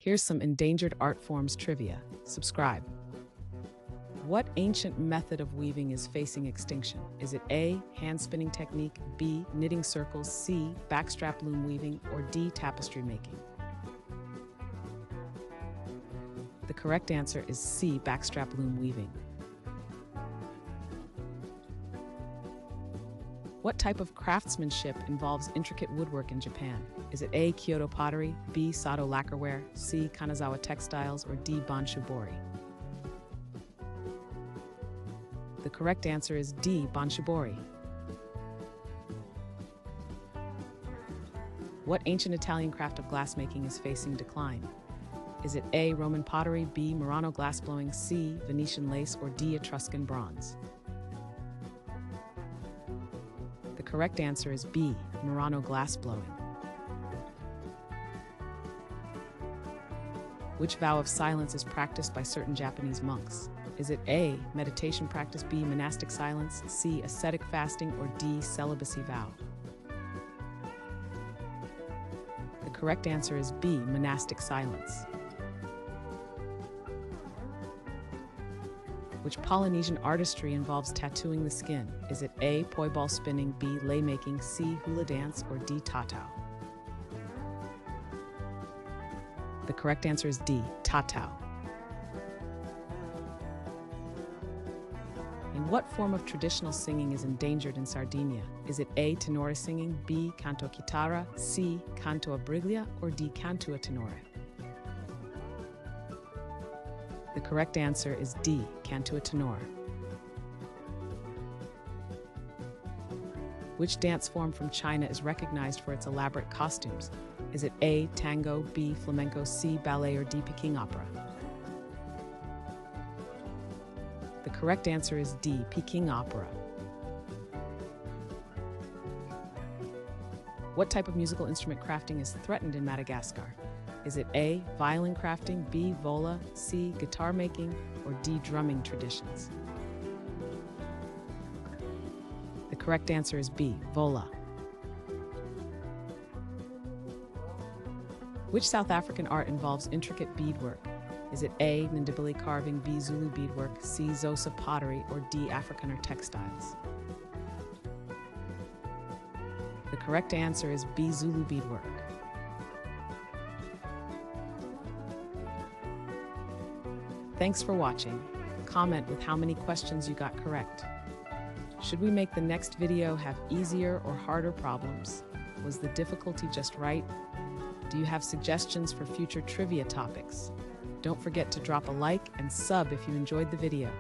Here's some endangered art forms trivia. Subscribe. What ancient method of weaving is facing extinction? Is it A, hand spinning technique, B, knitting circles, C, backstrap loom weaving, or D, tapestry making? The correct answer is C, backstrap loom weaving. What type of craftsmanship involves intricate woodwork in Japan? Is it A, Kyoto pottery, B, Sato lacquerware, C, Kanazawa textiles, or D, Banshibori? The correct answer is D, Banshibori. What ancient Italian craft of glassmaking is facing decline? Is it A, Roman pottery, B, Murano glassblowing, C, Venetian lace, or D, Etruscan bronze? The correct answer is B, Murano glassblowing. Which vow of silence is practiced by certain Japanese monks? Is it A, meditation practice, B, monastic silence, C, ascetic fasting, or D, celibacy vow? The correct answer is B, monastic silence. Which Polynesian artistry involves tattooing the skin? Is it A, poi ball spinning, B, lei making, C, hula dance, or D, tatau? The correct answer is D, tatau. In what form of traditional singing is endangered in Sardinia? Is it A, tenore singing, B, canto chitarra, C, canto a briglia, or D, canto a tenore? The correct answer is D, canto a tenore. Which dance form from China is recognized for its elaborate costumes? Is it A, tango, B, flamenco, C, ballet, or D, Peking opera? The correct answer is D, Peking opera. What type of musical instrument crafting is threatened in Madagascar? Is it A, violin crafting, B, vola, C, guitar making, or D, drumming traditions? The correct answer is B, vola. Which South African art involves intricate beadwork? Is it A, Ndebele carving, B, Zulu beadwork, C, Xhosa pottery, or D, Afrikaner textiles? The correct answer is B, Zulu beadwork. Thanks for watching. Comment with how many questions you got correct. Should we make the next video have easier or harder problems? Was the difficulty just right? Do you have suggestions for future trivia topics? Don't forget to drop a like and sub if you enjoyed the video.